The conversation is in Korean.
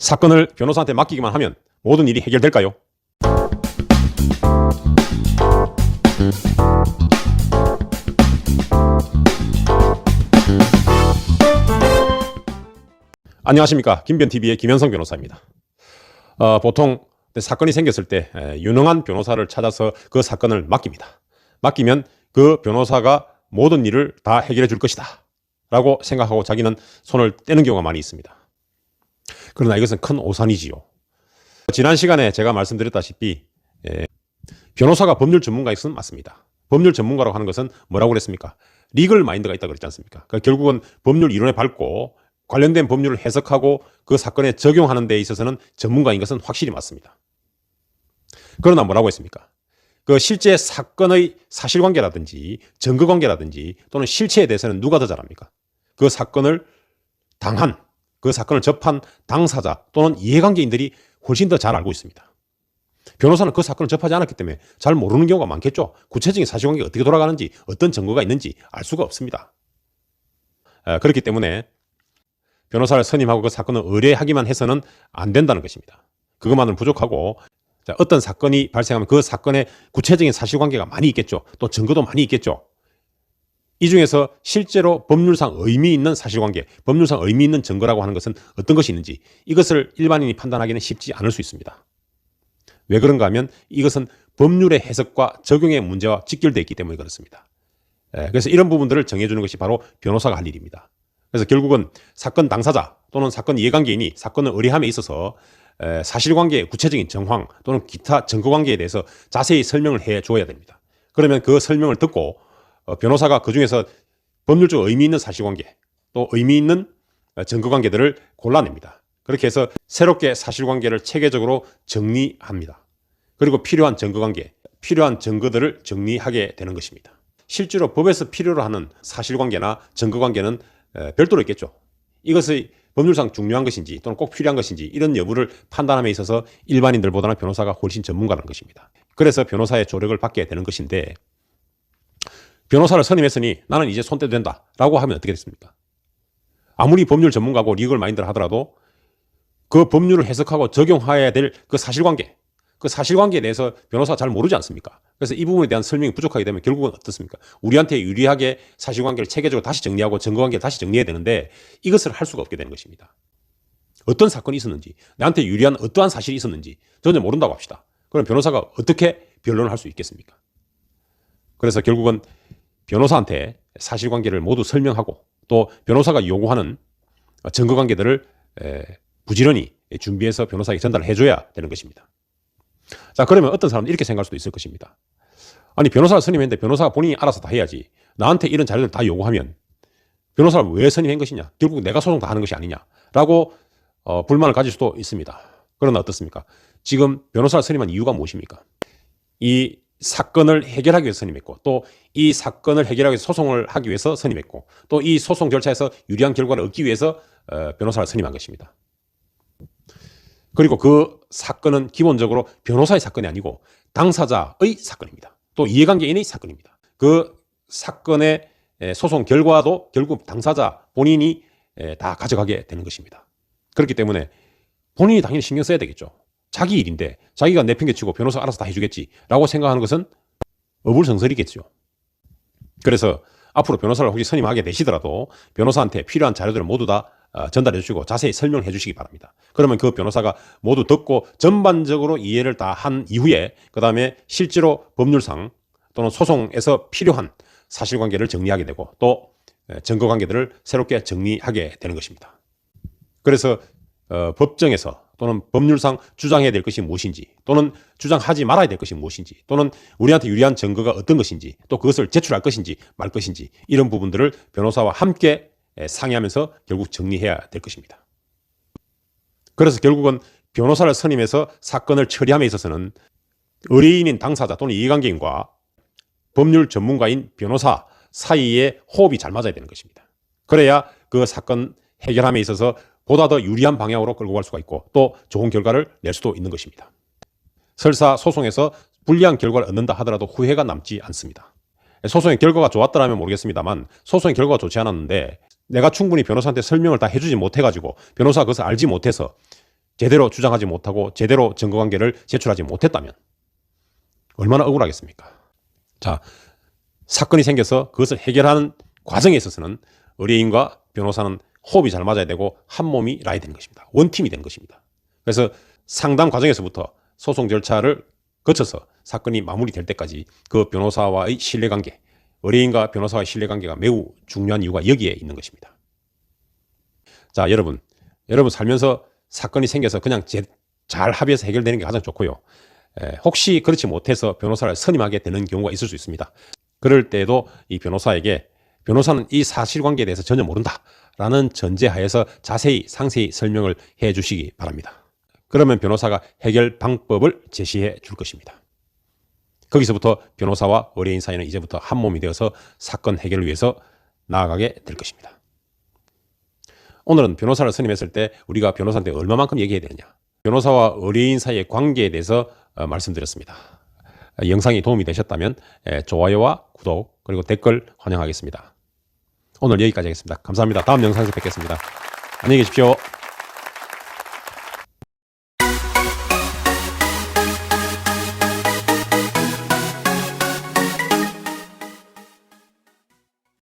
사건을 변호사한테 맡기기만 하면 모든 일이 해결될까요? 안녕하십니까. 김변TV의 김현성 변호사입니다. 보통 사건이 생겼을 때 유능한 변호사를 찾아서 그 사건을 맡깁니다. 맡기면 그 변호사가 모든 일을 다 해결해 줄 것이다 라고 생각하고 자기는 손을 떼는 경우가 많이 있습니다. 그러나 이것은 큰 오산이지요. 지난 시간에 제가 말씀드렸다시피 변호사가 법률 전문가인 것은 맞습니다. 법률 전문가라고 하는 것은 뭐라고 그랬습니까? 리걸 마인드가 있다고 그랬지 않습니까? 그러니까 결국은 법률 이론에 밟고 관련된 법률을 해석하고 그 사건에 적용하는 데 있어서는 전문가인 것은 확실히 맞습니다. 그러나 뭐라고 했습니까? 그 실제 사건의 사실관계라든지 증거관계라든지 또는 실체에 대해서는 누가 더 잘합니까? 그 사건을 당한, 그 사건을 접한 당사자 또는 이해관계인들이 훨씬 더 잘 알고 있습니다. 변호사는 그 사건을 접하지 않았기 때문에 잘 모르는 경우가 많겠죠. 구체적인 사실관계가 어떻게 돌아가는지 어떤 증거가 있는지 알 수가 없습니다. 그렇기 때문에 변호사를 선임하고 그 사건을 의뢰하기만 해서는 안 된다는 것입니다. 그것만은 부족하고 어떤 사건이 발생하면 그 사건에 구체적인 사실관계가 많이 있겠죠. 또 증거도 많이 있겠죠. 이 중에서 실제로 법률상 의미 있는 사실관계, 법률상 의미 있는 증거라고 하는 것은 어떤 것이 있는지 이것을 일반인이 판단하기는 쉽지 않을 수 있습니다. 왜 그런가 하면 이것은 법률의 해석과 적용의 문제와 직결되어 있기 때문에 그렇습니다. 그래서 이런 부분들을 정해주는 것이 바로 변호사가 할 일입니다. 그래서 결국은 사건 당사자 또는 사건 이해관계인이 사건을 의뢰함에 있어서 사실관계의 구체적인 정황 또는 기타 증거관계에 대해서 자세히 설명을 해줘야 됩니다. 그러면 그 설명을 듣고 변호사가 그중에서 법률적 의미 있는 사실관계 또 의미 있는 증거관계들을 골라냅니다. 그렇게 해서 새롭게 사실관계를 체계적으로 정리합니다. 그리고 필요한 증거관계, 필요한 증거들을 정리하게 되는 것입니다. 실제로 법에서 필요로 하는 사실관계나 증거관계는 별도로 있겠죠. 이것이 법률상 중요한 것인지 또는 꼭 필요한 것인지 이런 여부를 판단함에 있어서 일반인들보다는 변호사가 훨씬 전문가라는 것입니다. 그래서 변호사의 조력을 받게 되는 것인데 변호사를 선임했으니 나는 이제 손 떼도 된다 라고 하면 어떻게 됐습니까? 아무리 법률 전문가고 리걸 마인드를 하더라도 그 법률을 해석하고 적용해야 될 그 사실관계, 그 사실관계에 대해서 변호사가 잘 모르지 않습니까? 그래서 이 부분에 대한 설명이 부족하게 되면 결국은 어떻습니까? 우리한테 유리하게 사실관계를 체계적으로 다시 정리하고 증거관계를 다시 정리해야 되는데 이것을 할 수가 없게 되는 것입니다. 어떤 사건이 있었는지, 나한테 유리한 어떠한 사실이 있었는지 전혀 모른다고 합시다. 그럼 변호사가 어떻게 변론을 할 수 있겠습니까? 그래서 결국은 변호사한테 사실관계를 모두 설명하고 또 변호사가 요구하는 증거관계들을 부지런히 준비해서 변호사에게 전달을 해줘야 되는 것입니다. 자, 그러면 어떤 사람은 이렇게 생각할 수도 있을 것입니다. 아니, 변호사를 선임했는데 변호사가 본인이 알아서 다 해야지. 나한테 이런 자료를 다 요구하면 변호사를 왜 선임한 것이냐? 결국 내가 소송 다 하는 것이 아니냐라고 불만을 가질 수도 있습니다. 그러나 어떻습니까? 지금 변호사를 선임한 이유가 무엇입니까? 이 사건을 해결하기 위해서 선임했고 또 이 사건을 해결하기 위해서 소송을 하기 위해서 선임했고 또 이 소송 절차에서 유리한 결과를 얻기 위해서 변호사를 선임한 것입니다. 그리고 그 사건은 기본적으로 변호사의 사건이 아니고 당사자의 사건입니다. 또 이해관계인의 사건입니다. 그 사건의 소송 결과도 결국 당사자 본인이 다 가져가게 되는 것입니다. 그렇기 때문에 본인이 당연히 신경 써야 되겠죠. 자기 일인데 자기가 내팽개치고 변호사가 알아서 다 해주겠지라고 생각하는 것은 어불성설이겠죠. 그래서 앞으로 변호사를 혹시 선임하게 되시더라도 변호사한테 필요한 자료들을 모두 다 전달해 주시고 자세히 설명해 주시기 바랍니다. 그러면 그 변호사가 모두 듣고 전반적으로 이해를 다 한 이후에 그 다음에 실제로 법률상 또는 소송에서 필요한 사실관계를 정리하게 되고 또 증거관계들을 새롭게 정리하게 되는 것입니다. 그래서 법정에서 또는 법률상 주장해야 될 것이 무엇인지 또는 주장하지 말아야 될 것이 무엇인지 또는 우리한테 유리한 증거가 어떤 것인지 또 그것을 제출할 것인지 말 것인지 이런 부분들을 변호사와 함께 상의하면서 결국 정리해야 될 것입니다. 그래서 결국은 변호사를 선임해서 사건을 처리함에 있어서는 의뢰인인 당사자 또는 이해관계인과 법률 전문가인 변호사 사이에 호흡이 잘 맞아야 되는 것입니다. 그래야 그 사건 해결함에 있어서 보다 더 유리한 방향으로 끌고 갈 수가 있고 또 좋은 결과를 낼 수도 있는 것입니다. 설사 소송에서 불리한 결과를 얻는다 하더라도 후회가 남지 않습니다. 소송의 결과가 좋았더라면 모르겠습니다만 소송의 결과가 좋지 않았는데 내가 충분히 변호사한테 설명을 다 해주지 못해가지고 변호사가 그것을 알지 못해서 제대로 주장하지 못하고 제대로 증거관계를 제출하지 못했다면 얼마나 억울하겠습니까? 자, 사건이 생겨서 그것을 해결하는 과정에 있어서는 의뢰인과 변호사는 호흡이 잘 맞아야 되고 한 몸이 나야 되는 것입니다. 원팀이 되는 것입니다. 그래서 상담 과정에서부터 소송 절차를 거쳐서 사건이 마무리될 때까지 그 변호사와의 신뢰관계, 의뢰인과 변호사와의 신뢰관계가 매우 중요한 이유가 여기에 있는 것입니다. 자, 여러분 살면서 사건이 생겨서 그냥 잘 합의해서 해결되는 게 가장 좋고요. 혹시 그렇지 못해서 변호사를 선임하게 되는 경우가 있을 수 있습니다. 그럴 때에도 이 변호사에게 변호사는 이 사실관계에 대해서 전혀 모른다라는 전제하에서 자세히 상세히 설명을 해 주시기 바랍니다. 그러면 변호사가 해결 방법을 제시해 줄 것입니다. 거기서부터 변호사와 의뢰인 사이는 이제부터 한 몸이 되어서 사건 해결을 위해서 나아가게 될 것입니다. 오늘은 변호사를 선임했을 때 우리가 변호사한테 얼마만큼 얘기해야 되느냐, 변호사와 의뢰인 사이의 관계에 대해서 말씀드렸습니다. 영상이 도움이 되셨다면 좋아요와 구독 그리고 댓글 환영하겠습니다. 오늘 여기까지 하겠습니다. 감사합니다. 다음 영상에서 뵙겠습니다. 안녕히 계십시오.